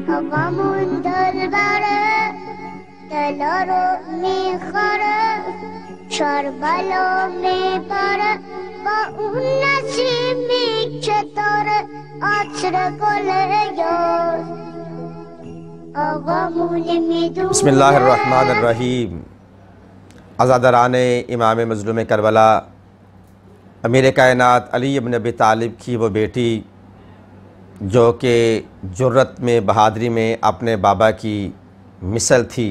Havamın dölbere, delaro mi khare, Şarbala mi pare, ba un nasimi çetare, açre kole yar. बिस्मिल्लाहिर्रहमानिर्रहीम। अज़ादरान इमाम मज़लूम Karbala अमीर कायनात अली इब्न अबी तालिब की वो बेटी जो कि जुर्रत में, बहादरी में अपने बाबा की मिसल थी,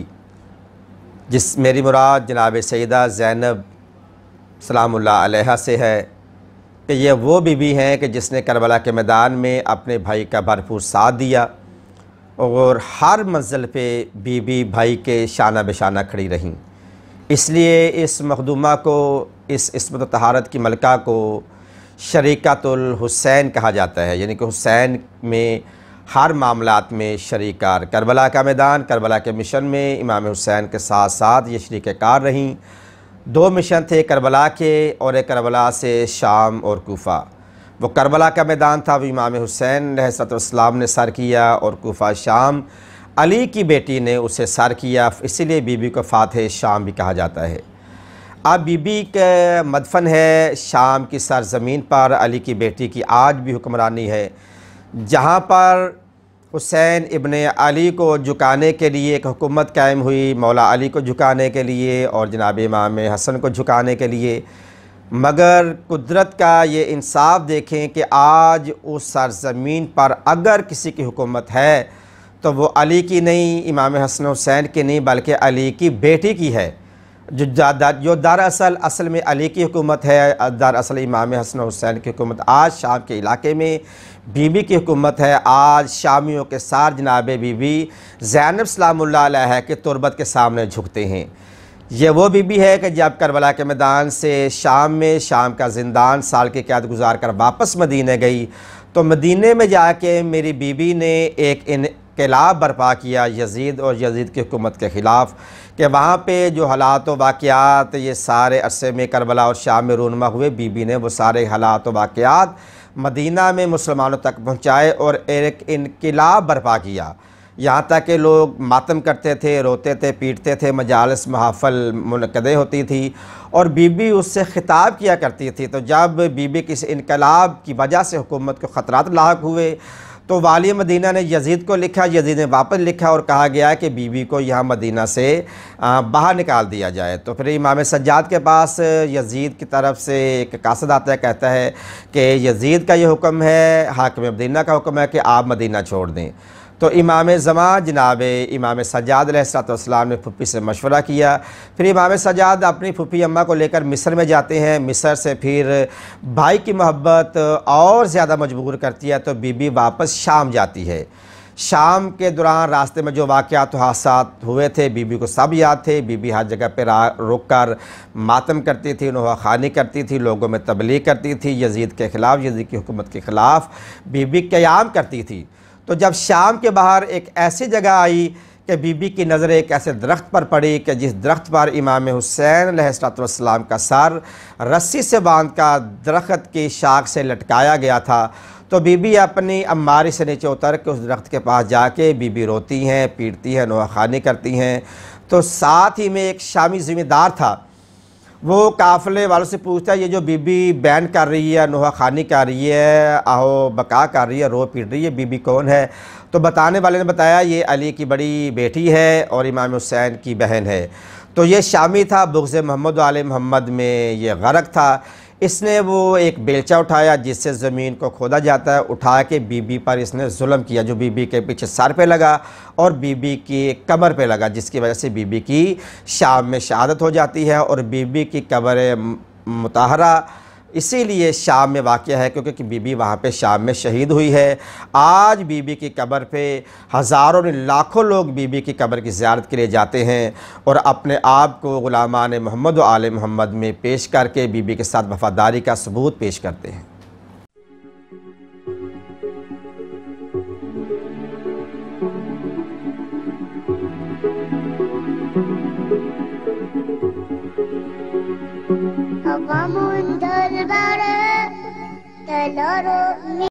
जिस मेरी मुराद जनाब सैयदा ज़ैनब सलामुल्लाह अलैहा से है कि ये वो बीबी हैं कि जिसने करबला के मैदान में अपने भाई का भरपूर साथ दिया और हर मंजिल पे बीबी भाई के शाना बेशाना खड़ी रहीं। इसलिए इस मखदूमा को, इस इस्मत व तहारत की मलका को शरीकतुल हुसैन कहा जाता है, यानी कि हुसैन में हर मामलात में शरीकार। करबला का मैदान, करबला के मिशन में इमाम हुसैन के साथ साथ ये शरीक कार रहीं। दो मिशन थे करबला के, और एक करबला से शाम और कूफ़ा। वो करबला का मैदान था, वो इमाम हुसैन अलैहिस्सलाम ने सर किया, और कूफ़ा शाम अली की बेटी ने उसे सर किया। इसीलिए बीबी को फ़ातिह शाम भी कहा जाता है। अब बीबी का मदफन है शाम की सरज़मीन पर। अली की बेटी की आज भी हुक्मरानी है, जहाँ पर हुसैन इब्ने अली को झुकाने के लिए एक हुकूमत कायम हुई, मौला अली को झुकाने के लिए और जनाब इमाम हसन को झुकाने के लिए। मगर कुदरत का ये इंसाफ देखें कि आज उस सरज़मीन पर अगर किसी की हुकूमत है तो वो अली की नहीं, इमाम हसन हुसैन की नहीं, बल्कि अली की बेटी की है, जो दरअसल असल में अली की हुकूमत है। दरअसल इमाम हसन हुसैन की हुकूमत आज शाम के इलाके में बीबी की हुकूमत है। आज शामियों के साथ जनाब बीबी ज़ैनब सलामुल्लाह अलैहा के तुरबत के सामने झुकते हैं। ये वो बीबी है कि जब करबला के मैदान से शाम में, शाम का ज़िंदान साल की क़ैद गुजार कर वापस मदीने गई, तो मदीने में जाके मेरी बीबी ने एक इनक़िलाब बर्पा किया यज़ीद और यज़ीद की हुकूमत के ख़िलाफ़, कि वहाँ पे जो हालात व वाक़यात ये सारे अरसे में करबला और शाम में रूनमा हुए, बीबी ने वो सारे हालात व वाक़यात मदीना में मुसलमानों तक पहुँचाए और एक इनक़िलाब बर्पा किया। यहाँ तक कि लोग मातम करते थे, रोते थे, पीटते थे, मजालिस महफ़िल मुनक़दे होती थी और बीबी उससे ख़िताब किया करती थी। तो जब बीबी किस इनकलाब की वजह से हुकूमत को ख़तरात लाहक हुए तो वाली मदीना ने यज़ीद को लिखा, यज़ीद ने वापस लिखा और कहा गया कि बीबी को यहाँ मदीना से बाहर निकाल दिया जाए। तो फिर इमाम सज्जाद के पास यज़ीद की तरफ से एक कासद आता है, कहता है कि यज़ीद का ये हुक्म है, हाकिम मदीना का हुक्म है कि आप मदीना छोड़ दें। तो इमाम ज़मान जनाब इमाम सज्जाद अलैहिस्सलाम ने फुप्पी से मशवरा किया। फिर इमाम सज्जाद अपनी फुप्पी अम्मा को लेकर मिस्र में जाते हैं। मिस्र से फिर भाई की मोहब्बत और ज़्यादा मजबूर करती है, तो बीबी वापस शाम जाती है। शाम के दौरान रास्ते में जो वाक़यात हादसात हुए थे बीबी को सब याद थे। बीबी हर जगह पर रुक कर मातम करती थी, नोहाखानी करती थी, लोगों में तबलीग करती थी, यज़ीद के ख़िलाफ़, यज़ीद की हुकूमत के ख़िलाफ़ बीबी क़याम करती थी। तो जब शाम के बाहर एक ऐसी जगह आई कि बीबी की नज़र एक ऐसे दरख्त पर पड़ी कि जिस दरख्त पर इमाम हुसैन अलैहिस्सलाम का सर रस्सी से बांध कर दरख्त की शाख से लटकाया गया था, तो बीबी अपनी अम्मारी से नीचे उतर के उस दरख्त के पास जाके बीबी रोती हैं, पीटती हैं, नोहाखानी करती हैं। तो साथ ही में एक शामी ज़िम्मेदार था, वो काफ़िले वालों से पूछता है, ये जो बीबी बैन कर रही है, नोहाखानी कर रही है, आहो बका कर रही है, रो पीट रही है, बीबी कौन है? तो बताने वाले ने बताया ये अली की बड़ी बेटी है और इमाम हुसैन की बहन है। तो ये शामी था, बुग़्ज़ मोहम्मद आले मोहम्मद में ये गरक था। इसने वो एक बेलचा उठाया जिससे ज़मीन को खोदा जाता है, उठा के बीबी पर इसने जुल्म किया, जो बीबी के पीछे सर पे लगा और बीबी की कमर पे लगा, जिसकी वजह से बीबी की शाम में शहादत हो जाती है। और बीबी की कब्र मुताहरा इसीलिए शाम में वाक़या है क्योंकि बीबी वहाँ पे शाम में शहीद हुई है। आज बीबी की कब्र पे हज़ारों लाखों लोग बीबी की कब्र की ज़ियारत के लिए जाते हैं और अपने आप को ग़ुलामान मोहम्मद व आले मोहम्मद में पेश करके बीबी के साथ वफ़ादारी का सबूत पेश करते हैं। समुंदर भर तलवारों में